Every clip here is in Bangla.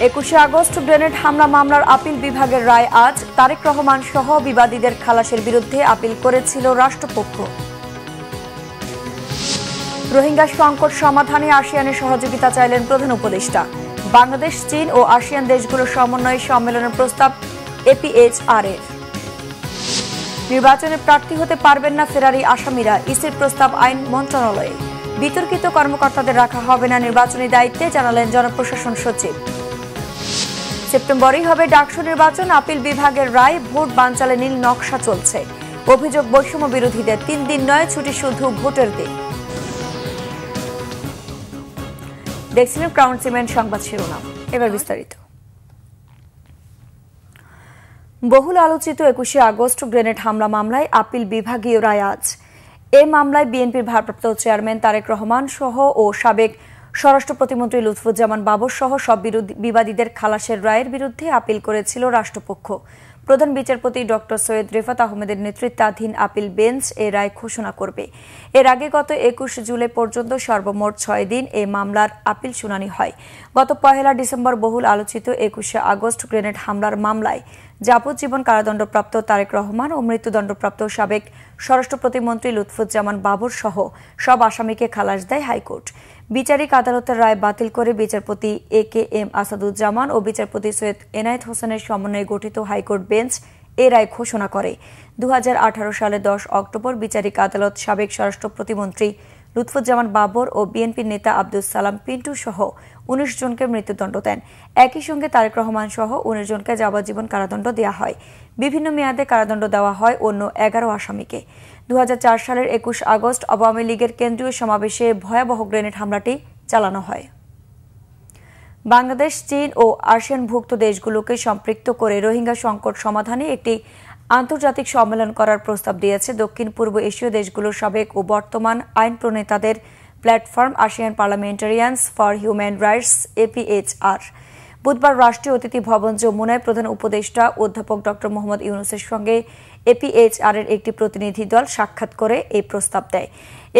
21শে আগস্ট গ্রেনেড হামলা মামলার আপিল বিভাগের রায় আজ। তারেক রহমান সহ বিবাদীদের খালাসের বিরুদ্ধে আপিল করেছিল রাষ্ট্রপক্ষ। রোহিঙ্গা সংকট সমাধানে আসিয়ানের সহযোগিতা চাইলেন প্রধান উপদেষ্টা। বাংলাদেশ, চীন ও আসিয়ান দেশগুলোর সমন্বয়ে সম্মেলনের প্রস্তাব এপিএইচআর এর। নির্বাচনে প্রার্থী হতে পারবেন না ফেরারি আসামিরা, ইসির প্রস্তাব আইন মন্ত্রণালয়ে। বিতর্কিত কর্মকর্তাদের রাখা হবে না নির্বাচনী দায়িত্বে, জানালেন জনপ্রশাসন সচিব। সেপ্টেম্বরেই হবে ডাকসু নির্বাচন, আপিল বিভাগের রায়। ভোট বানচালে নীল নকশা চলছে। অভিযোগ বৈষম্য বিরোধীদের, 3 দিন নয় ছুটি, শুধু ভোটের দিন। দেখছিলেন ক্রাউন সিমেন্ট সংবাদ শিরোনাম, এবার বিস্তারিত। বহুল আলোচিত 21শে আগস্ট গ্রেনেড হামলা মামলায় আপিল বিভাগীয় রায় আজ। এ মামলায় বিএনপির ভারপ্রাপ্ত চেয়ারম্যান তারেক রহমান সহ ও সাবেক স্বরাষ্ট্র প্রতিমন্ত্রী লুৎফুজ্জামান বাবর সহ সব বিবাদীদের খালাসের রায়ের বিরুদ্ধে আপিল করেছিল রাষ্ট্রপক্ষ। প্রধান বিচারপতি ডক্টর সৈয়দ রেফাত আহমেদের নেতৃত্বাধীন আপিল বেঞ্চ এ রায় ঘোষণা করবে। এর আগে গত 21 জুলাই পর্যন্ত সর্বমোট 6 দিন এ মামলার আপিল শুনানি হয়। গত 1 ডিসেম্বর বহুল আলোচিত 21শে আগস্ট গ্রেনেড হামলার মামলায় যাবজ্জীবন কারাদণ্ডপ্রাপ্ত তারেক রহমান ও মৃত্যুদণ্ডপ্রাপ্ত সাবেক স্বরাষ্ট্র প্রতিমন্ত্রী লুৎফুজ্জামান বাবর সহ সব আসামিকে খালাস দেয় হাইকোর্ট। বিচারিক আদালতের রায় বাতিল করে বিচারপতি এ.কে.এম. আসাদুজ্জামান ও বিচারপতি সৈয়দ এনায়েত হোসেনের সমন্বয়ে গঠিত হাইকোর্ট বেঞ্চ এ রায় ঘোষণা করে। 2018 সালে 10 অক্টোবর বিচারিক আদালত সাবেক স্বরাষ্ট্র প্রতিমন্ত্রী লুৎফুজ্জামান বাবর ও বিএনপির নেতা আব্দুস সালাম পিন্টু সহ 19 জনকে মৃত্যুদণ্ড দেন। একই সঙ্গে তারেক রহমান সহ 19 জনকে যাবজ্জীবন কারাদণ্ড দেওয়া হয়। বিভিন্ন মেয়াদে কারাদণ্ড দেওয়া হয় অন্য 11 আসামিকে। 2004 সালের 21 আগস্ট আওয়ামী লীগের কেন্দ্রীয় সমাবেশে ভয়াবহ গ্রেনেড হামলাটি চালানো হয়। বাংলাদেশ, চীন ও আসিয়ানভুক্ত দেশগুলোকে সম্পৃক্ত করে রোহিঙ্গা সংকট সমাধানে একটি আন্তর্জাতিক সম্মেলন করার প্রস্তাব দিয়েছে দক্ষিণ পূর্ব এশীয় দেশগুলোর সাবেক ও বর্তমান আইন প্রণেতাদের platform ASEAN parliamentarians for human rights APHR. বুধবার রাষ্ট্রীয় অতিথি ভবন যমুনায় প্রধান উপদেষ্টা অধ্যাপক ডক্টর মোহাম্মদ ইউনূসের সঙ্গে এপিএইচআর এর একটি প্রতিনিধি দল সাক্ষাৎ করে এই প্রস্তাব দেয়।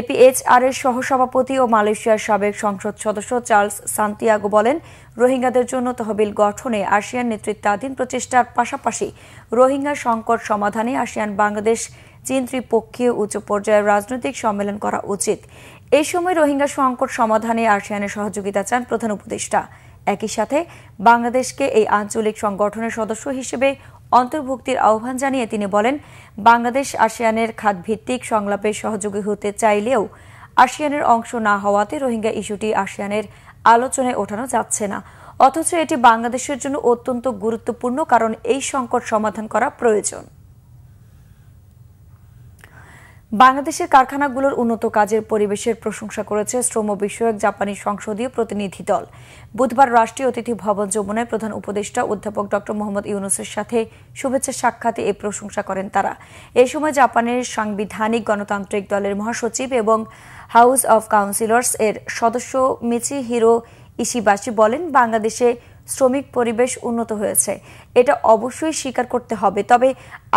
এপিএইচআর এর সহসভাপতি ও মালয়েশিয়ার সাবেক সংসদ সদস্য চার্লস সান্তিয়াগো বলেন, রোহিঙ্গাদের জন্য তহবিল গঠনে আসিয়ান নেতৃত্বাধীন প্রচেষ্টার পাশাপাশি রোহিঙ্গা সংকট সমাধানে আসিয়ান, বাংলাদেশ, চীন ত্রিপক্ষীয় উচ্চ পর্যায়ের রাজনৈতিক সম্মেলন করা উচিত। এই সময় রোহিঙ্গা সংকট সমাধানে আসিয়ানের সহযোগিতা চান প্রধান উপদেষ্টা। একই সাথে বাংলাদেশকে এই আঞ্চলিক সংগঠনের সদস্য হিসেবে অন্তর্ভুক্তির আহ্বান জানিয়ে তিনি বলেন, বাংলাদেশ আসিয়ানের খাতভিত্তিক সংলাপে সহযোগী হতে চাইলেও আসিয়ানের অংশ না হওয়াতে রোহিঙ্গা ইস্যুটি আসিয়ানের আলোচনায় ওঠানো যাচ্ছে না। অথচ এটি বাংলাদেশের জন্য অত্যন্ত গুরুত্বপূর্ণ, কারণ এই সংকট সমাধান করা প্রয়োজন। বাংলাদেশের কারখানাগুলোর উন্নত কাজের পরিবেশের প্রশংসা করেছে শ্রম বিষয়ক জাপানি সংসদীয় প্রতিনিধি দল। বুধবার রাষ্ট্রীয় অতিথি ভবন যমুনায় প্রধান উপদেষ্টা অধ্যাপক ডক্টর মোহাম্মদ ইউনূসের সাথে শুভেচ্ছা সাক্ষাতে এই প্রশংসা করেন তারা। এই সময় জাপানের সাংবিধানিক গণতান্ত্রিক দলের মহাসচিব এবং হাউস অব কাউন্সিলর্স এর সদস্য মিচিহিরো ইশিবাশি বলেন, বাংলাদেশে শ্রমিক পরিবেশ উন্নত হয়েছে, এটা অবশ্যই স্বীকার করতে হবে, তবে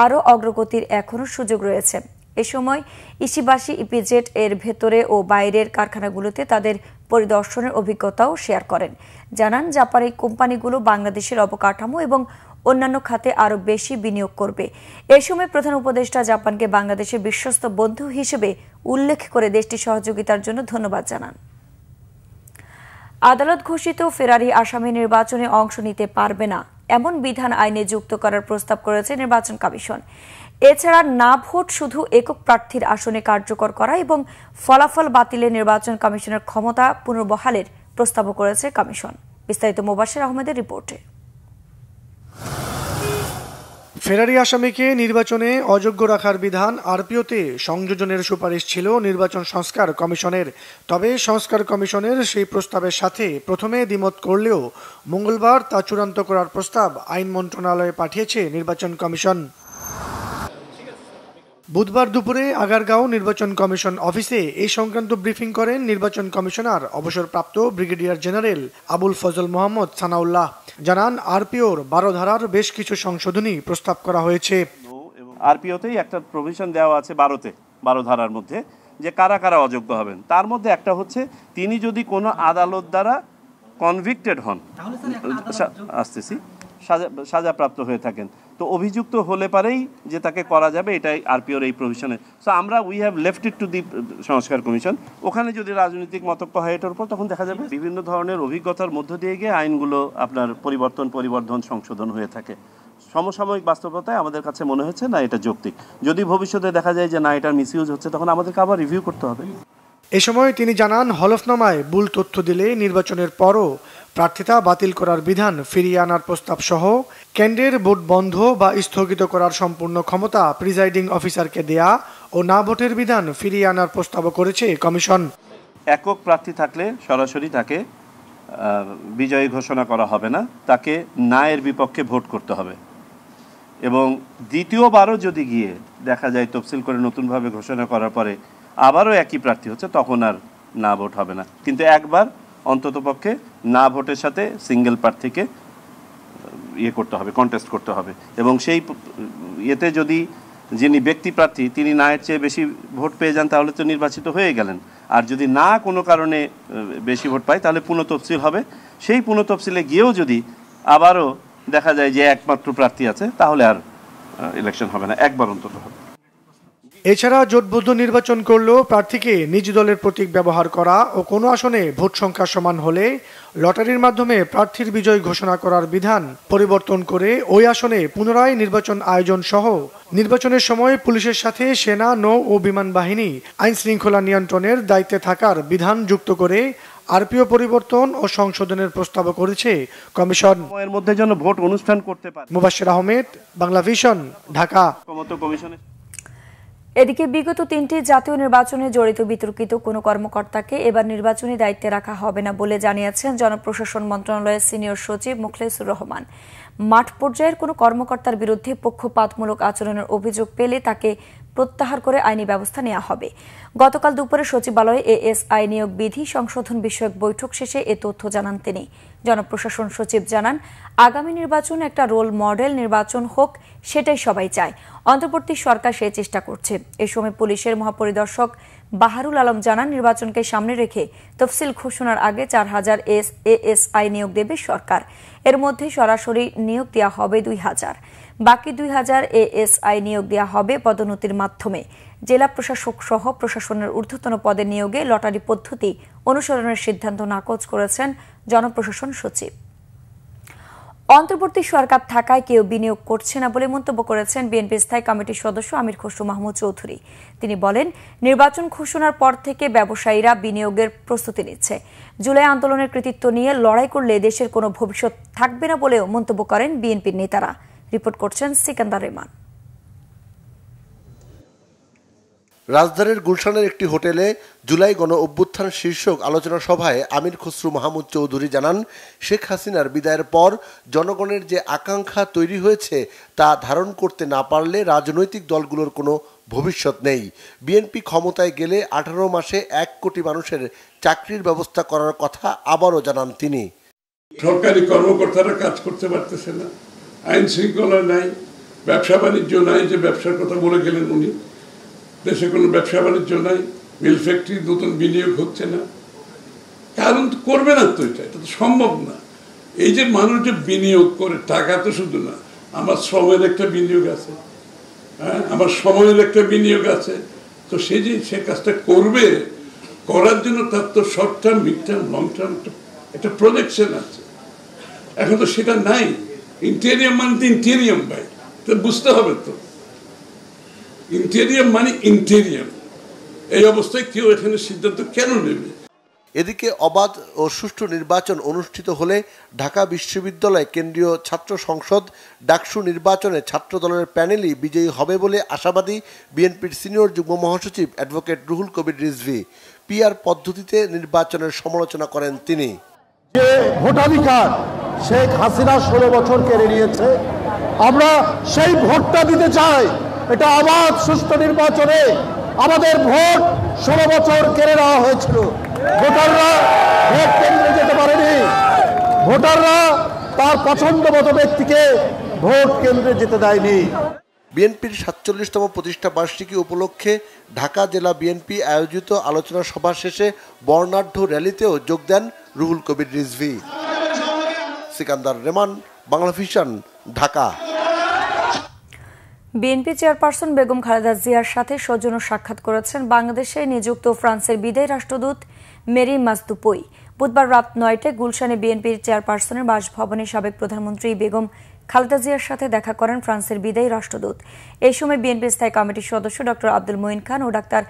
আরও অগ্রগতির এখনও সুযোগ রয়েছে। এ সময় ইশিবাশি ইপিজেড এর ভেতরে ও বাইরের কারখানাগুলোতে তাদের পরিদর্শনের অভিজ্ঞতাও শেয়ার করেন। জানান, জাপানি কোম্পানিগুলো বাংলাদেশের অবকাঠামো এবং অন্যান্য খাতে আরও বেশি বিনিয়োগ করবে। এ সময় প্রধান উপদেষ্টা জাপানকে বাংলাদেশের বিশ্বস্ত বন্ধু হিসেবে উল্লেখ করে দেশটির সহযোগিতার জন্য ধন্যবাদ জানান। আদালত ঘোষিত ফেরারি আসামি নির্বাচনে অংশ নিতে পারবে না এমন বিধান আইনে যুক্ত করার প্রস্তাব করেছে নির্বাচন কমিশন। এছাড়া না ভোট শুধু একক প্রার্থীর আসনে কার্যকর করা এবং ফলাফল বাতিলে নির্বাচন কমিশনের ক্ষমতা পুনর্বহালের প্রস্তাবও করেছে কমিশন। বিস্তারিত মোবাশ্বের আহমেদের রিপোর্টে। ফেরারি আসামিকে নির্বাচনে অযোগ্য রাখার বিধান আরপিওতে সংযোজনের সুপারিশ ছিল নির্বাচন সংস্কার কমিশনের। তবে সংস্কার কমিশনের সেই প্রস্তাবের সাথে প্রথমে দ্বিমত করলেও মঙ্গলবার তা চূড়ান্ত করার প্রস্তাব আইন মন্ত্রণালয়ে পাঠিয়েছে নির্বাচন কমিশন। বুধবার দুপুরে আগারগাঁও নির্বাচন কমিশন অফিসে এই সংক্রান্ত ব্রিফিং করেন নির্বাচন কমিশনার অবসরপ্রাপ্ত ব্রিগেডিয়ার জেনারেল আবুল ফজল মোহাম্মদ সানাউল্লাহ। জানান, আরপিওর 12 ধারার বেশ কিছু সংশোধনী প্রস্তাব করা হয়েছে। আরপিওতেই একটা প্রভিশন দেওয়া আছে 12 ধারার মধ্যে, যে কারা কারা অযোগ্য হবেন। তার মধ্যে একটা হচ্ছে, তিনি যদি কোনো আদালত দ্বারা কনভিক্টেড হন, আসতেছি, সাজাপ্রাপ্ত হয়ে থাকেন, তো অভিযুক্ত হলে পারেই যে তাকে করা যাবে, এটাই আরপিওর এই প্রভিশনে। সো আমরা we have left it to the সংস্কার কমিশন। ওখানে যদি রাজনৈতিক মতক্য হয় এটার উপর, তখন দেখা যাবে। বিভিন্ন ধরনের অভিজ্ঞতার মধ্য দিয়ে গিয়ে আইনগুলো আপনার পরিবর্ধন সংশোধন হয়ে থাকে। সমসাময়িক বাস্তবতায় আমাদের কাছে মনে হয়েছে না এটা যৌক্তিক। যদি ভবিষ্যতে দেখা যায় যে না এটার মিসইউজ হচ্ছে, তখন আমাদেরকে আবার রিভিউ করতে হবে। এ সময় তিনি জানান, হলফনামায় ভুল তথ্য দিলে নির্বাচনের পরও প্রার্থিতা বাতিল করার বিধান ফিরিয়ে আনার প্রস্তাব সহ কেন্দ্রের ভোট বন্ধ বা স্থগিত করার সম্পূর্ণ ক্ষমতা প্রিজাইডিং অফিসারকে দেয়া ও না ভোটের বিধান ফিরিয়ে আনার প্রস্তাবও করেছে কমিশন। একক প্রার্থী থাকলে সরাসরি তাকে বিজয়ী ঘোষণা করা হবে না, তাকে না এর বিপক্ষে ভোট করতে হবে। এবং দ্বিতীয়বারও যদি গিয়ে দেখা যায় তফসিল করে নতুনভাবে ঘোষণা করার পরে আবারও একই প্রার্থী হচ্ছে, তখন আর না ভোট হবে না। কিন্তু একবার অন্ততপক্ষে না ভোটের সাথে সিঙ্গেল প্রার্থীকে করতে হবে, কন্টেস্ট করতে হবে। এবং সেই ইয়েতে যদি যিনি ব্যক্তি প্রার্থী তিনি না এর চেয়ে বেশি ভোট পেয়ে যান, তাহলে তো নির্বাচিত হয়ে গেলেন। আর যদি না কোনো কারণে বেশি ভোট পায়, তাহলে পুনঃতফসিল হবে। সেই পুনঃতফসিলে গিয়েও যদি আবারও দেখা যায় যে একমাত্র প্রার্থী আছে, তাহলে আর ইলেকশন হবে না, একবার অন্তত হবে। এছাড়া জোটবদ্ধ নির্বাচন করলেও প্রার্থীকে নিজ দলের প্রতীক ব্যবহার করা ও কোনো আসনে ভোট সংখ্যা সমান হলে লটারির মাধ্যমে প্রার্থীর বিজয় ঘোষণা করার বিধান পরিবর্তন করে ওই আসনে পুনরায় নির্বাচন আয়োজন সহ নির্বাচনের সময় পুলিশের সাথে সেনা, নৌ ও বিমান বাহিনী আইন শৃঙ্খলা নিয়ন্ত্রণের দায়িত্বে থাকার বিধান যুক্ত করে আরপিও পরিবর্তন ও সংশোধনের প্রস্তাব করেছে কমিশন। এর মধ্যে যেন ভোট অনুষ্ঠান করতে পারে। মুবাশশির আহমেদ, বাংলা ভিশন, ঢাকা। এদিকে বিগত 3টি জাতীয় নির্বাচনে জড়িত বিতর্কিত কোনো কর্মকর্তাকে এবার নির্বাচনী দায়িত্বে রাখা হবে না বলে জানিয়েছেন জনপ্রশাসন মন্ত্রণালয়ের সিনিয়র সচিব মুখলেসুর রহমান। মাঠ পর্যায়ের কোনো কর্মকর্তার বিরুদ্ধে পক্ষপাতমূলক আচরণের অভিযোগ পেলে তাকে প্রত্যাহার করে আইনি ব্যবস্থা নেওয়া হবে। গতকাল দুপুরে সচিবালয়ে এএসআই নিয়োগ বিধি সংশোধন বিষয়ক বৈঠক শেষে এ তথ্য জানান তিনি। জনপ্রশাসন সচিব জানান, আগামী নির্বাচন একটা রোল মডেল নির্বাচন হোক, সেটাই সবাই চায়। অন্তর্বর্তী সরকার সেই চেষ্টা করছে। এ সময় পুলিশের মহাপরিদর্শক বাহারুল আলম জানান, নির্বাচনকে সামনে রেখে তফসিল ঘোষণার আগে 4000 এএসআই নিয়োগ দেবে সরকার। এর মধ্যে সরাসরি নিয়োগ দেওয়া হবে 2000, বাকি 2000 এএসআই নিয়োগ দেওয়া হবে পদোন্নতির মাধ্যমে। জেলা প্রশাসক সহ প্রশাসনের ঊর্ধ্বতন পদে নিয়োগে লটারি পদ্ধতি অনুসরণের সিদ্ধান্ত নাকচ করেছেন জনপ্রশাসন সচিব। অন্তর্বর্তী সরকার থাকায় কেউ বিনিয়োগ করছে না বলে মন্তব্য করেছেন বিএনপির স্থায়ী কমিটির সদস্য আমির খসরু মাহমুদ চৌধুরী। তিনি বলেন, নির্বাচন ঘোষণার পর থেকে ব্যবসায়ীরা বিনিয়োগের প্রস্তুতি নিচ্ছে। জুলাই আন্দোলনের কৃতিত্ব নিয়ে লড়াই করলে দেশের কোনো ভবিষ্যৎ থাকবে না বলেও মন্তব্য করেন বিএনপির নেতারা। রিপোর্ট করছেন সিকান্দার রহমান। রাজধানীর গুলশানের একটি হোটেলে জুলাই গণ অভ্যুত্থান শীর্ষক আলোচনা সভায় আমির খসরু মাহমুদ চৌধুরী জানান, শেখ হাসিনার বিদায়ের পর জনগণের যে আকাঙ্ক্ষা তৈরি হয়েছে তা ধারণ করতে না পারলে রাজনৈতিক দলগুলোর কোনো ভবিষ্যৎ নেই। বিএনপি ক্ষমতায় গেলে 18 মাসে 1 কোটি মানুষের চাকরির ব্যবস্থা করার কথা আবারও জানান তিনি। সরকারি কর্মকর্তারা কাজ করতে পারতেছে না, আইন শৃঙ্খলা নাই, ব্যবসা বাণিজ্য নাই, যে ব্যবসার কথা বলে গেলেন উনি, দেশে কোনো ব্যবসা বাণিজ্য নাই, মিল ফ্যাক্টরি নতুন বিনিয়োগ হচ্ছে না। কারণ করবে না তো, এটা তো সম্ভব না। এই যে মানুষ যে বিনিয়োগ করে, টাকা তো শুধু না, আমার শ্রমের একটা বিনিয়োগ আছে, হ্যাঁ, আমার সময়ের একটা বিনিয়োগ আছে। তো সে যে সে কাজটা করবে, করার জন্য তার তো short term, mid term, long term একটা প্রজেকশন আছে। এখন তো সেটা নাই। ইন্টেরিয়াম মানে তো ইন্টেরিয়াম ভাই, তো বুঝতে হবে তো, ইন্টেরিয়াম মানে ইন্টেরিয়াম। এই অবস্থায় কেউ এখানে সিদ্ধান্ত কেন নেবে? এদিকে অবাধ ও সুষ্ঠু নির্বাচন অনুষ্ঠিত হলে ঢাকা বিশ্ববিদ্যালয় কেন্দ্রীয় ছাত্র সংসদ ডাকসু নির্বাচনে ছাত্র দলের প্যানেলই বিজয়ী হবে বলে আশাবাদী বিএনপির সিনিয়র যুগ্ম মহাসচিব অ্যাডভোকেট রুহুল কবির রিজভী। পিআর পদ্ধতিতে নির্বাচনের সমালোচনা করেন তিনি। যে ভোটাধিকার শেখ হাসিনা 16 বছর কেড়ে নিয়েছে, আমরা সেই ভোটটা দিতে চাই। এটা অবাধ সুষ্ঠু নির্বাচনে আমাদের ভোট 16 বছর কেড়ে নেওয়া হয়েছিল। ভোটাররা ভোট কেন্দ্রে যেতে পারেনি, ভোটাররা তার পছন্দ মতো ব্যক্তিকে ভোট কেন্দ্রে যেতে দেয়নি। বিএনপির 47তম প্রতিষ্ঠা বার্ষিকী উপলক্ষে ঢাকা জেলা বিএনপি আয়োজিত আলোচনা সভা শেষে বর্ণাঢ্য র্যালিতেও যোগ দেন Ruhul Kabir Rizvi. Sikandar Rahman, Bangla vision, Dhaka. BNP chairperson Begum Khaleda জিয়ার সাথে সৌজন্য সাক্ষাৎ করেছেন বাংলাদেশে নিযুক্ত ফ্রান্সের বিদায়ী রাষ্ট্রদূত মেরি মাজদুপুই। বুধবার রাত 9টায় গুলশানে বিএনপির চেয়ারপারসনের বাসভবনে সাবেক প্রধানমন্ত্রী বেগম খালেদা জিয়ার সাথে দেখা করেন ফ্রান্সের বিদায়ী রাষ্ট্রদূত। এই সময় বিএনপির স্থায়ী কমিটির সদস্য ডক্টর আব্দুল মঈন খান ও ডাক্তার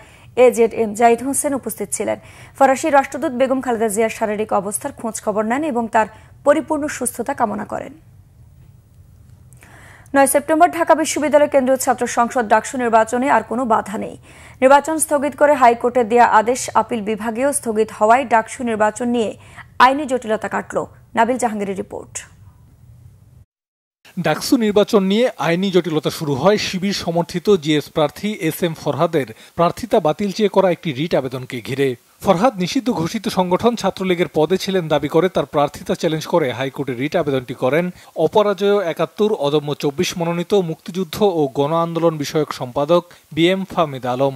AZM জাহিদ হোসেন উপস্থিত ছিলেন। ফরাসি রাষ্ট্রদূত বেগম খালেদা জিয়ার শারীরিক অবস্থার খোঁজ খবর নেন এবং তার পরিপূর্ণ সুস্থতা কামনা করেন। 9 সেপ্টেম্বর ঢাকা বিশ্ববিদ্যালয় কেন্দ্রীয় ছাত্র সংসদ ডাকসু নির্বাচনে আর কোনো বাধা নেই। নির্বাচন স্থগিত করে হাইকোর্টের দেয়া আদেশ আপিল বিভাগেও স্থগিত হওয়ায় ডাকসু নির্বাচন নিয়ে আইনি জটিলতা কাটল। নাবিল জাহাঙ্গীরের রিপোর্ট। ডাকসু নির্বাচন নিয়ে আইনি জটিলতা শুরু হয় শিবির সমর্থিত জিএস প্রার্থী SM ফরহাদের প্রার্থিতা বাতিল চেয়ে করা একটি রিট আবেদনকে ঘিরে। ফরহাদ নিষিদ্ধ ঘোষিত সংগঠন ছাত্রলীগের পদে ছিলেন দাবি করে তার প্রার্থিতা চ্যালেঞ্জ করে হাইকোর্টে রিট আবেদনটি করেন অপরাজয় 71, অদম্য 24 মনোনীত মুক্তিযুদ্ধ ও গণ আন্দোলন বিষয়ক সম্পাদক BM ফাহমিদ আলম।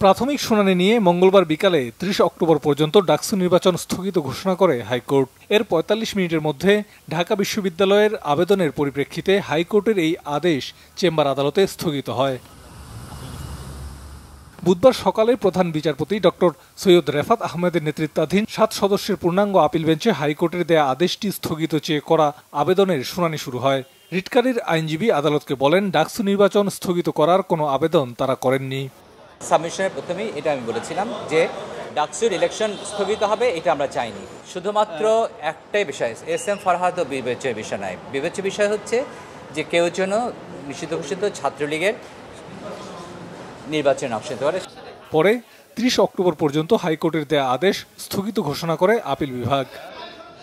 প্রাথমিক শুনানি নিয়ে মঙ্গলবার বিকালে 30 অক্টোবর পর্যন্ত ডাকসু নির্বাচন স্থগিত ঘোষণা করে হাইকোর্ট। এর 45 মিনিটের মধ্যে ঢাকা বিশ্ববিদ্যালয়ের আবেদনের পরিপ্রেক্ষিতে হাইকোর্টের এই আদেশ চেম্বার আদালতে স্থগিত হয়। বুধবার সকালে প্রধান বিচারপতি ডক্টর সৈয়দ রেফাত আহমেদের নেতৃত্বাধীন 7 সদস্যের পূর্ণাঙ্গ আপিল বেঞ্চে হাইকোর্টের দেয়া আদেশটি স্থগিত চেয়ে করা আবেদনের শুনানি শুরু হয়। রিটকারীর আইনজীবী আদালতকে বলেন, ডাকসু নির্বাচন স্থগিত করার কোনো আবেদন তারা করেননি। সাবমিশনের প্রথমেই এটা আমি বলেছিলাম যে ডাকসুর ইলেকশন স্থগিত হবে, এটা আমরা চাইনি। শুধুমাত্র একটাই বিষয়, SM ফরহাদ ও বিবেচ্য বিষয় নয়। বিবেচ্য বিষয় হচ্ছে যে কেউ যেন নিষিদ্ধ ঘোষিত ছাত্রলীগের নির্বাচনে অংশ নিতে পারে। পরে 30 অক্টোবর পর্যন্ত হাইকোর্টের দেয়া আদেশ স্থগিত ঘোষণা করে আপিল বিভাগ।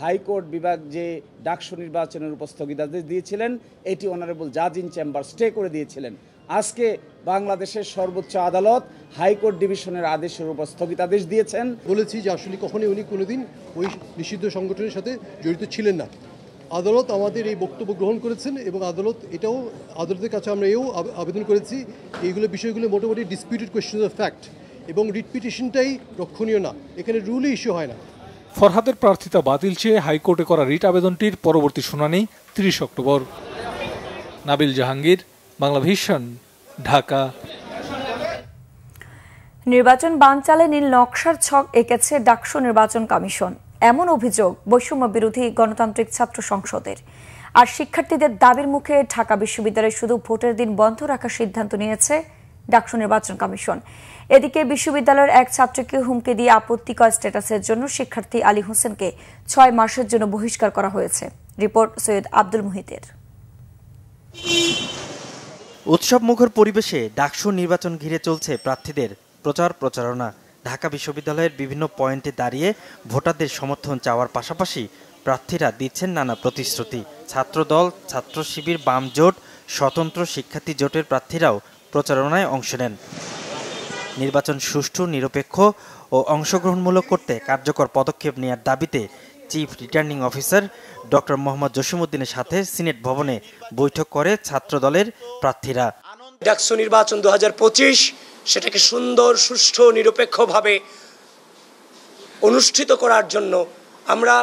হাইকোর্ট বিভাগ যে ডাকসু নির্বাচনের উপর স্থগিতাদেশ দিয়েছিলেন, এটি অনারেবল জাজ ইন চেম্বার স্টে করে দিয়েছিলেন। আজকে বাংলাদেশের সর্বোচ্চ আদালত হাইকোর্ট ডিভিশনের আদেশের উপর স্থগিতাদেশ দিয়েছেন। বলেছি যে আসলে কখনোই উনি কোনোদিন ওই নিষিদ্ধ সংগঠনের সাথে জড়িত ছিলেন না। আদালত আমাদের এই বক্তব্য গ্রহণ করেছেন এবং আদালতের কাছে আমরা আবেদন করেছি এইগুলো বিষয়গুলো মোটামুটি ডিসপিউটেড কোয়েশ্চেন অফ ফ্যাক্ট এবং রিট পিটিশনটাই রক্ষণীয় না, এখানে রুলই ইস্যু হয় না। ফরহাদের প্রার্থিতা বাতিল চেয়ে হাইকোর্টে করা রিট আবেদনটির পরবর্তী শুনানি 30 অক্টোবর। নাবিল জাহাঙ্গীর, বাংলা ভিশন, ঢাকা। নির্বাচন বানচালে নীল নকশার ছক এঁকেছে ডাকসু নির্বাচন কমিশন, এমন অভিযোগ বৈষম্য বিরোধী গণতান্ত্রিক ছাত্র সংসদের। আর শিক্ষার্থীদের দাবির মুখে ঢাকা বিশ্ববিদ্যালয়ে শুধু ভোটের দিন বন্ধ রাখার সিদ্ধান্ত নিয়েছে ডাকসু নির্বাচন কমিশন। এদিকে বিশ্ববিদ্যালয়ের এক ছাত্রকে হুমকি দিয়ে আপত্তিকর স্ট্যাটাসের জন্য শিক্ষার্থী আলী হোসেনকে 6 মাসের জন্য বহিষ্কার করা হয়েছে। রিপোর্ট সৈয়দ আব্দুল মুহিতের। উৎসবমুখর পরিবেশে ডাকসু নির্বাচন ঘিরে চলছে প্রার্থীদের প্রচারণা। ঢাকা বিশ্ববিদ্যালয়ের বিভিন্ন পয়েন্টে দাঁড়িয়ে ভোটারদের সমর্থন চাওয়ার পাশাপাশি প্রার্থীরা দিচ্ছেন নানা প্রতিশ্রুতি। ছাত্রদল, ছাত্র শিবির, বাম জোট, স্বতন্ত্র শিক্ষার্থী জোটের প্রার্থীরাও প্রচারণায় অংশ নেন। নির্বাচন সুষ্ঠু, নিরপেক্ষ ও অংশগ্রহণমূলক করতে কার্যকর পদক্ষেপ নেওয়ার দাবিতে chief returning officer doctor Mohammad জসিমউদ্দিনের সাথে সিনেট ভবনে বৈঠক করে ছাত্রদলের প্রার্থীরা। ডাকসু নির্বাচন 2025 সেটাকে সুন্দর, সুষ্ঠু, নিরপেক্ষভাবে অনুষ্ঠিত করার জন্য আমরা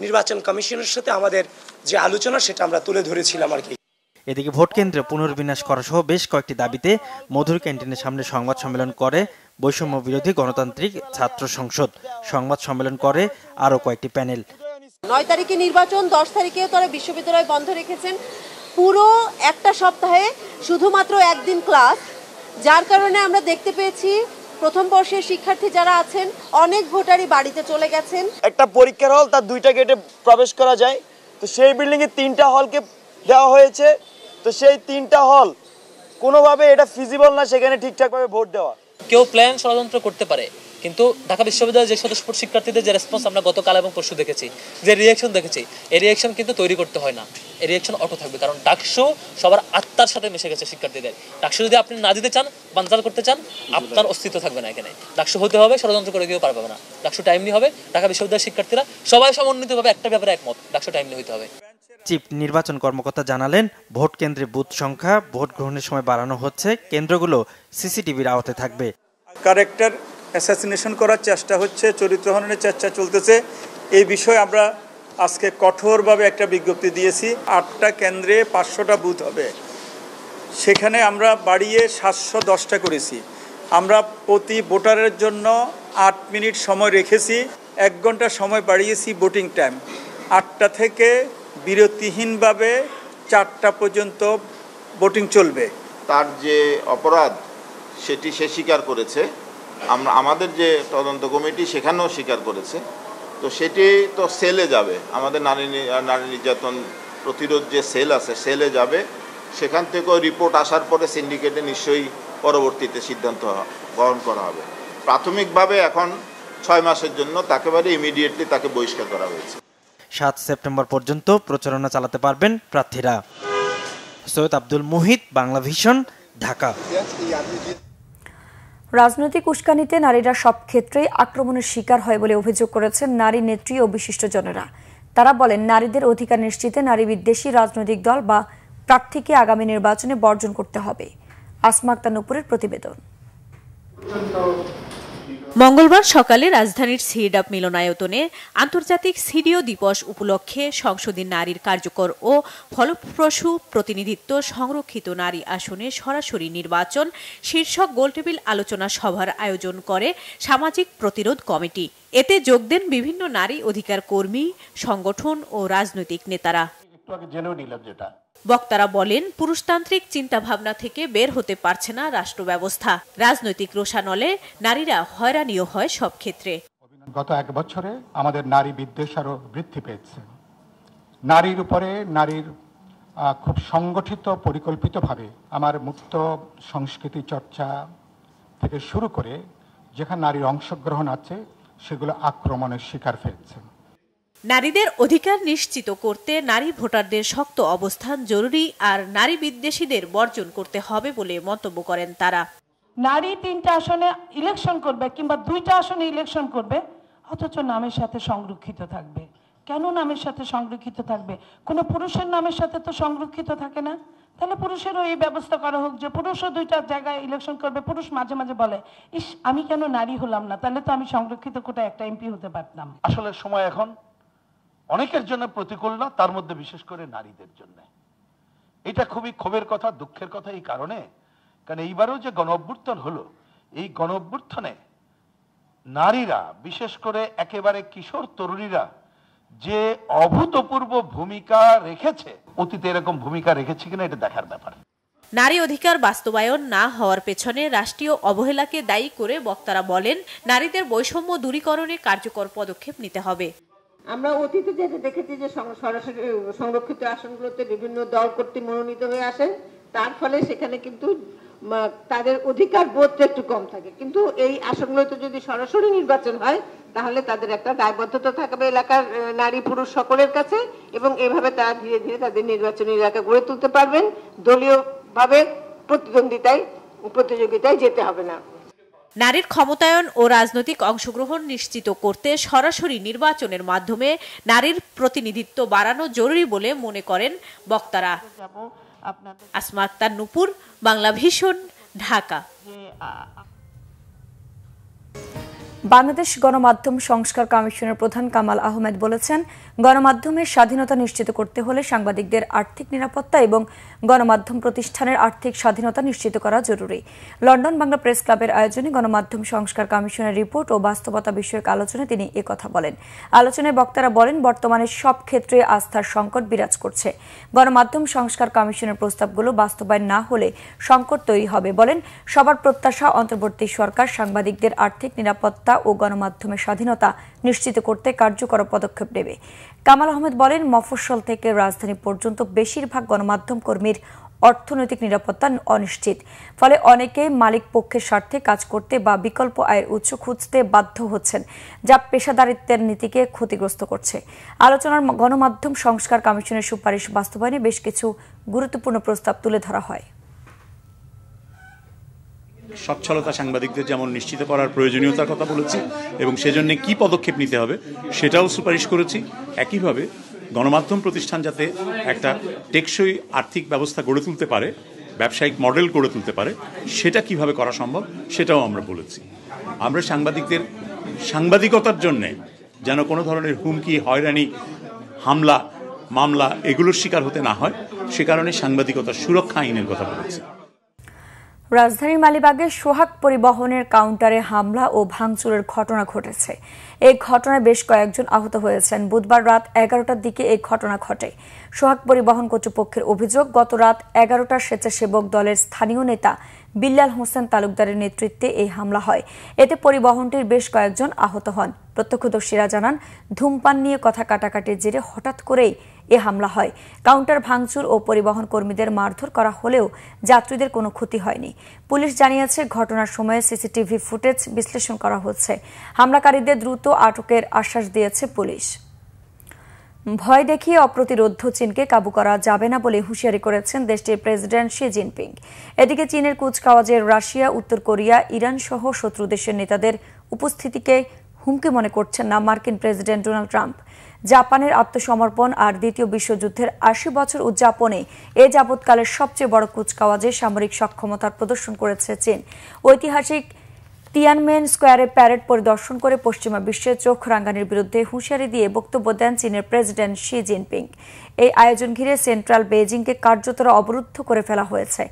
নির্বাচন কমিশনের সাথে আমাদের যে আলোচনা সেটা আমরা তুলে ধরেছিলাম আর কি। এদিকে ভোট কেন্দ্রে পুনর্বিন্যাস করা সহ বেশ কয়েকটি দাবিতে মধুর ক্যান্টিনের সামনে সংবাদ সম্মেলন করে বৈষম্য বিরোধী গণতান্ত্রিক ছাত্র সংসদ। সংবাদ সম্মেলন করে আরও কয়েকটি প্যানেল। 9 তারিখে নির্বাচন, 10 তারিখেও তারা বিশ্ববিদ্যালয় বন্ধ রেখেছেন। পুরো একটা সপ্তাহে শুধুমাত্র একদিন ক্লাস, যার কারণে আমরা দেখতে পেয়েছি প্রথম বর্ষের শিক্ষার্থী যারা আছেন অনেক ভোটারই বাড়িতে চলে গেছেন। একটা পরীক্ষার হল, তার 2টা গেটে প্রবেশ করা যায়, তো সেই বিল্ডিংয়ে 3টা হলকে দেওয়া হয়েছে। তো সেই 3টা হল কোনোভাবে এটা ফিজিবল না সেখানে ঠিকঠাকভাবে ভোট দেওয়া। কেউ প্ল্যান ষড়যন্ত্র করতে পারে, কিন্তু ঢাকা বিশ্ববিদ্যালয়ের যে স্বতঃস্ফূর্ত শিক্ষার্থীদের যে রেসপন্স আমরা গতকাল এবং পরশু দেখেছি, যে রিয়াকশন দেখেছি, এই রিয়াকশন কিন্তু তৈরি করতে হয় না, এই রিয়াকশন অটো থাকবে। কারণ ডাকসু সবার আত্মার সাথে মিশে গেছে শিক্ষার্থীদের। ডাকসু যদি আপনি না দিতে চান, বানচাল করতে চান, আপনার অস্তিত্ব থাকবে না এখানে। ডাকসু হতে হবে, ষড়যন্ত্র করে কেউ পারবে না। ডাকসু টাইমলি হবে। ঢাকা বিশ্ববিদ্যালয়ের শিক্ষার্থীরা সবাই সমন্বিতভাবে একটা ব্যাপারে একমত, ডাকসু টাইমলি হতে হবে। চিফ নির্বাচন কর্মকর্তা জানালেন, ভোট কেন্দ্রে বুথ সংখ্যা ভোট গ্রহণের সময় বাড়ানো হচ্ছে, কেন্দ্রগুলো সিসিটিভির আওতায় থাকবে। কারেক্টর অ্যাসাসিনেশন করার চেষ্টা হচ্ছে, চরিত্রহননের চেষ্টা চলতেছে। এই বিষয়ে আমরা আজকে কঠোরভাবে একটা বিজ্ঞপ্তি দিয়েছি। 8টা কেন্দ্রে 500টা বুথ হবে, সেখানে আমরা বাড়িয়ে 710টা করেছি। আমরা প্রতি ভোটারের জন্য 8 মিনিট সময় রেখেছি, 1 ঘন্টা সময় বাড়িয়েছি ভোটিং টাইম। 8টা থেকে বিরতিহীনভাবে 4টা পর্যন্ত ভোটিং চলবে। তার যে অপরাধ সেটি সে স্বীকার করেছে, আমাদের যে তদন্ত কমিটি সেখানেও স্বীকার করেছে। তো সেটি তো সেলে যাবে, আমাদের নারী নির্যাতন প্রতিরোধ যে সেল আছে সেলে যাবে। সেখান থেকেও রিপোর্ট আসার পরে সিন্ডিকেটে নিশ্চয়ই পরবর্তীতে সিদ্ধান্ত গ্রহণ করা হবে। প্রাথমিকভাবে এখন 6 মাসের জন্য তাকেবারে ইমিডিয়েটলি তাকে বহিষ্কার করা হয়েছে। 7 সেপ্টেম্বর পর্যন্ত প্রচারণা চালাতে পারবেন প্রার্থীরা। সৈয়দ আব্দুল মুহিত, বাংলা ভিশন, ঢাকা। রাজনৈতিক উস্কানিতে নারীরা সব ক্ষেত্রেই আক্রমণের শিকার হয় বলে অভিযোগ করেছেন নারী নেত্রী ও বিশিষ্টজনেরা। তারা বলেন, নারীদের অধিকার নিশ্চিতে নারী বিদ্বেষী রাজনৈতিক দল বা প্রার্থীকে আগামী নির্বাচনে বর্জন করতে হবে। আসমা আক্তার নূপুরের প্রতিবেদন। মঙ্গলবার সকালে রাজধানীর সিডাপ মিলনায়তনে আন্তর্জাতিক সিডিও দিবস উপলক্ষে সংসদে নারীর কার্যকর ও ফলপ্রসূ প্রতিনিধিত্ব সংরক্ষিত নারী আসনে সরাসরি নির্বাচন শীর্ষক গোলটেবিল আলোচনা সভার আয়োজন করে সামাজিক প্রতিরোধ কমিটি। এতে যোগ দেন বিভিন্ন নারী অধিকার কর্মী, সংগঠন ও রাজনৈতিক নেতারা। বক্তারা বলেন, পুরুষতান্ত্রিক চিন্তাভাবনা থেকে বের হতে পারছে না রাষ্ট্র ব্যবস্থা। রাজনৈতিক রোষানলে নারীরা হয়রানিও হয় সব ক্ষেত্রে। গত 1 বছরে আমাদের নারী বিদ্বেষ আরো বৃদ্ধি পেয়েছে। নারীর উপরে নারীর খুব সংগঠিত পরিকল্পিতভাবে আমার মুক্ত সংস্কৃতি চর্চা থেকে শুরু করে যেখানে নারীর অংশগ্রহণ আছে সেগুলো আক্রমণের শিকার হয়েছে। নারীদের অধিকার নিশ্চিত করতে নারী ভোটারদের শক্ত অবস্থান জরুরি, আর নারী বিদ্বেষীদের বর্জন করতে হবে বলে মন্তব্য করেন তারা। নারী 3টা আসনে ইলেকশন করবে কিংবা 2টা আসনে ইলেকশন করবে, অথচ নামের সাথে সংরক্ষিত থাকবে। কেন নামের সাথে সংরক্ষিত থাকবে? কোনো পুরুষের নামের সাথে তো সংরক্ষিত থাকে না। তাহলে পুরুষেরও এই ব্যবস্থা করা হোক যে পুরুষও 2টা জায়গায় ইলেকশন করবে। পুরুষ মাঝে মাঝে বলে, ইস আমি কেন নারী হলাম না, তাহলে তো আমি সংরক্ষিত কোটায় একটা এমপি হতে পারতাম। আসলে সময় এখন অনেকের জন্য প্রতিকূল না, তার মধ্যে বিশেষ করে নারীদের জন্য এটা খুবই ক্ষোভের কথা, দুঃখের কথা। এই কারণে কারণ এইবারও যে গণ অভ্যুত্থান হলো, এই গণ অভ্যুত্থানে নারীরা বিশেষ করে একেবারে কিশোর তরুণীরা যে অভূতপূর্ব ভূমিকা রেখেছে, অতীতে এরকম ভূমিকা রেখেছে কিনা এটা দেখার ব্যাপার। নারী অধিকার বাস্তবায়ন না হওয়ার পেছনে রাষ্ট্রীয় অবহেলাকে দায়ী করে বক্তারা বলেন, নারীদের বৈষম্য দূরীকরণে কার্যকর পদক্ষেপ নিতে হবে। আমরা অতীতে যেটা দেখেছি যে সরাসরি সংরক্ষিত আসনগুলোতে বিভিন্ন দল কর্তৃক মনোনীত হয়ে আসেন, তার ফলে সেখানে কিন্তু তাদের অধিকার বোধটা একটু কম থাকে। কিন্তু এই আসনগুলোতে যদি সরাসরি নির্বাচন হয় তাহলে তাদের একটা দায়বদ্ধতা থাকবে এলাকার নারী পুরুষ সকলের কাছে, এবং এভাবে তারা ধীরে ধীরে তাদের নির্বাচনী এলাকা গড়ে তুলতে পারবেন। দলীয়ভাবে প্রতিযোগিতায় যেতে হবে না। নারীর ক্ষমতায়ন ও রাজনৈতিক অংশগ্রহণ নিশ্চিত করতে সরাসরি নির্বাচনের মাধ্যমে নারীর প্রতিনিধিত্ব বাড়ানো জরুরি বলে মনে করেন বক্তারা। আসমা আক্তার নূপুর, বাংলা ভিশন, ঢাকা। বাংলাদেশ গণমাধ্যম সংস্কার কমিশনের প্রধান কামাল আহমেদ বলেছেন, গণমাধ্যমের স্বাধীনতা নিশ্চিত করতে হলে সাংবাদিকদের আর্থিক নিরাপত্তা এবং গণমাধ্যম প্রতিষ্ঠানের আর্থিক স্বাধীনতা নিশ্চিত করা জরুরি। লন্ডন বাংলা প্রেস ক্লাবের আয়োজনে গণমাধ্যম সংস্কার কমিশনের রিপোর্ট ও বাস্তবতা বিষয়ক আলোচনায় তিনি একথা বলেন। আলোচনায় বক্তারা বলেন, বর্তমানে সব ক্ষেত্রে আস্থার সংকট বিরাজ করছে। গণমাধ্যম সংস্কার কমিশনের প্রস্তাবগুলো বাস্তবায়ন না হলে সংকট তৈরি হবে। বলেন, সবার প্রত্যাশা অন্তর্বর্তী সরকার সাংবাদিকদের আর্থিক নিরাপত্তা ও গণমাধ্যমের স্বাধীনতা নিশ্চিত করতে কার্যকর পদক্ষেপ নেবে। কামাল আহমেদ বলেন, মফস্বল থেকে রাজধানী পর্যন্ত বেশিরভাগ গণমাধ্যম কর্মীর অর্থনৈতিক নিরাপত্তা অনিশ্চিত। ফলে অনেকেই মালিক পক্ষের স্বার্থে কাজ করতে বা বিকল্প আয়ের উৎস খুঁজতে বাধ্য হচ্ছেন, যা পেশাদারিত্বের নীতিকে ক্ষতিগ্রস্ত করছে। আলোচনার গণমাধ্যম সংস্কার কমিশনের সুপারিশ বাস্তবায়নে বেশ কিছু গুরুত্বপূর্ণ প্রস্তাব তুলে ধরা হয়। সচ্ছলতা সাংবাদিকদের যেমন নিশ্চিত করার প্রয়োজনীয়তার কথা বলেছি এবং সেজন্য কি পদক্ষেপ নিতে হবে সেটাও সুপারিশ করেছি। একইভাবে গণমাধ্যম প্রতিষ্ঠান যাতে একটা টেকসই আর্থিক ব্যবস্থা গড়ে তুলতে পারে ব্যবসায়িক মডেল গড়ে তুলতে পারে, সেটা কিভাবে করা সম্ভব সেটাও আমরা বলেছি। আমরা সাংবাদিকদের সাংবাদিকতার জন্যে যেন কোনো ধরনের হুমকি, হয়রানি, হামলা, মামলা এগুলোর শিকার হতে না হয়, সে কারণে সাংবাদিকতার সুরক্ষা আইনের কথা বলেছি। রাজধানীর মালিবাগে সোহাগ পরিবহনের কাউন্টারে হামলা ও ভাঙচুরের ঘটনা ঘটেছে। এই ঘটনায় বেশ কয়েকজন আহত হয়েছেন। বুধবার রাত 11টার দিকে এই ঘটনা ঘটে। সোহাগ পরিবহন কর্তৃপক্ষের অভিযোগ, গত রাত 11টার স্বেচ্ছাসেবক দলের স্থানীয় নেতা বিল্লাল হোসেন তালুকদারের নেতৃত্বে এই হামলা হয়। এতে পরিবহনটির বেশ কয়েকজন আহত হন। প্রত্যক্ষদর্শীরা জানান, ধূমপান নিয়ে কথা কাটাকাটির জেরে হঠাৎ করেই এ হামলা হয়। কাউন্টার ভাঙচুর ও পরিবহন কর্মীদের মারধর করা হলেও যাত্রীদের কোনো ক্ষতি হয়নি। পুলিশ জানিয়েছে, ঘটনার সময়ে সিসিটিভি ফুটেজ বিশ্লেষণ করা হচ্ছে। হামলাকারীদের দ্রুত আটকের আশ্বাস দিয়েছে পুলিশ। ভয় দেখিয়ে অপ্রতিরোধ্য চীনকে কাবু করা যাবে না বলে হুঁশিয়ারি করেছেন দেশটির প্রেসিডেন্ট শি জিনপিং। এদিকে চীনের কুচকাওয়াজে রাশিয়া, উত্তর কোরিয়া, ইরান সহ শত্রু দেশের নেতাদের উপস্থিতিকে হুমকি মনে করছেন না মার্কিন প্রেসিডেন্ট ডোনাল্ড ট্রাম্প। জাপানের আত্মসমর্পণ আর দ্বিতীয় বিশ্বযুদ্ধের ৮০ বছর উদযাপনে এ যাবৎকালের সবচেয়ে বড় কুচকাওয়াজে সামরিক সক্ষমতার প্রদর্শন করেছে চীন। ঐতিহাসিক তিয়ানমেন স্কোয়ারে প্যারেড পরিদর্শন করে পশ্চিমা বিশ্বের চোখ রাঙানির বিরুদ্ধে হুঁশিয়ারি দিয়ে বক্তব্য দেন চীনের প্রেসিডেন্ট শি জিনপিং। এই আয়োজন ঘিরে সেন্ট্রাল বেইজিংকে কার্যতর অবরুদ্ধ করে ফেলা হয়েছে।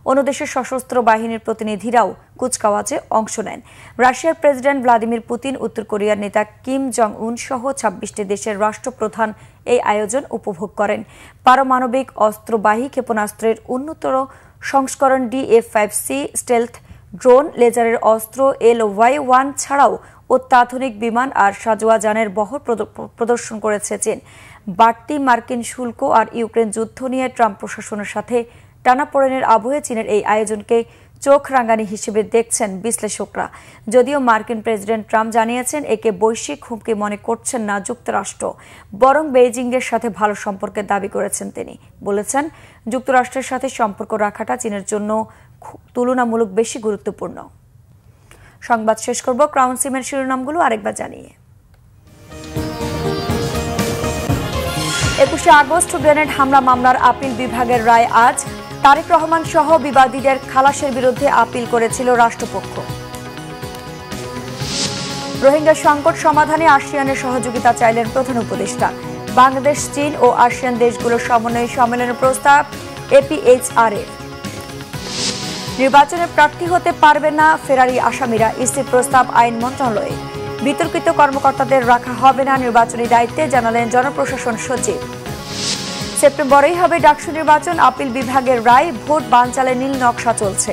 অন্য দেশের সশস্ত্র বাহিনীর প্রতিনিধিরাও কুচকাওয়াজে অংশ নেন। রাশিয়ার প্রেসিডেন্ট ভ্লাদিমির পুতিন, উত্তর কোরিয়ার নেতা কিম জং উন সহ ২৬টি দেশের রাষ্ট্রপ্রধান এই আয়োজন উপভোগ করেন। পারমাণবিক অস্ত্রবাহী ক্ষেপণাস্ত্রের উন্নতর সংস্করণ DF-5C স্টেলথ ড্রোন, লেজারের অস্ত্র LY-1 ছাড়াও অত্যাধুনিক বিমান আর সাজোয়া যানের বহর প্রদর্শন করেছে চীন। বাড়তি মার্কিন শুল্ক আর ইউক্রেন যুদ্ধ নিয়ে ট্রাম্প প্রশাসনের সাথে টানাপোড়েনের আবহে চীনের এই আয়োজনকে চোখ রাঙানি হিসেবে দেখছেন বিশ্লেষকরা। যদিও মার্কিন প্রেসিডেন্ট ট্রাম্প জানিয়েছেন, একে বৈশ্বিক হুমকি মনে করছেন না যুক্তরাষ্ট্র, বরং বেইজিংয়ের সাথে ভালো সম্পর্কের দাবি করেছেন তিনি। বলেছেন, যুক্তরাষ্ট্রের সাথে সম্পর্ক রাখাটা চীনের জন্য তুলনামূলক বেশি গুরুত্বপূর্ণ। সংবাদ শেষ করব ক্রাউন সিমের শিরোনামগুলো আরেকবার জানিয়ে। 21শে আগস্ট গ্রেনেড হামলা মামলার আপিল বিভাগের রায় আজ। তারেক রহমান সহ বিবাদীদের খালাসের বিরুদ্ধে আপিল করেছিল রাষ্ট্রপক্ষ। রোহিঙ্গা সংকট সমাধানে আসিয়ানের সহযোগিতা চাইলেন প্রধান উপদেষ্টা। বাংলাদেশ, চীন ও আসিয়ান দেশগুলোর সমন্বয়ে সম্মেলনের প্রস্তাব APHR-এর। নির্বাচনে প্রার্থী হতে পারবে না ফেরারি আসামিরা, ইসির প্রস্তাব আইন মন্ত্রণালয়ে। বিতর্কিত কর্মকর্তাদের রাখা হবে না নির্বাচনী দায়িত্বে, জানালেন জনপ্রশাসন সচিব। সেপ্টেম্বরেই হবে ডাকসু নির্বাচন, আপিল বিভাগের রায়। ভোট বানচালে নীল নকশা চলছে,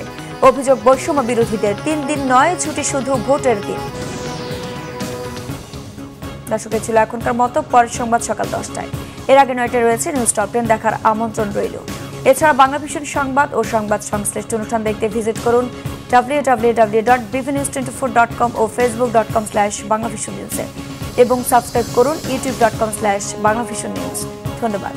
অভিযোগ বৈষম্য বিরোধীদের। 3 দিন নয় ছুটি, শুধু ভোটের দিন। দর্শকের ছিল এখনকার মতো, পরের সংবাদ সকাল 10টায়। এর আগে 9টায় রয়েছে নিউজ টপ 10 দেখার আমন্ত্রণ রইল। এছাড়া বাংলা ভিশন সংবাদ ও সংবাদ সংশ্লিষ্ট অনুষ্ঠান দেখতে ভিজিট করুন www.bvnews24.com ও facebook.com/banglavisionnews এবং সাবস্ক্রাইব করুন youtube.com/banglavisionnews। ধন্যবাদ।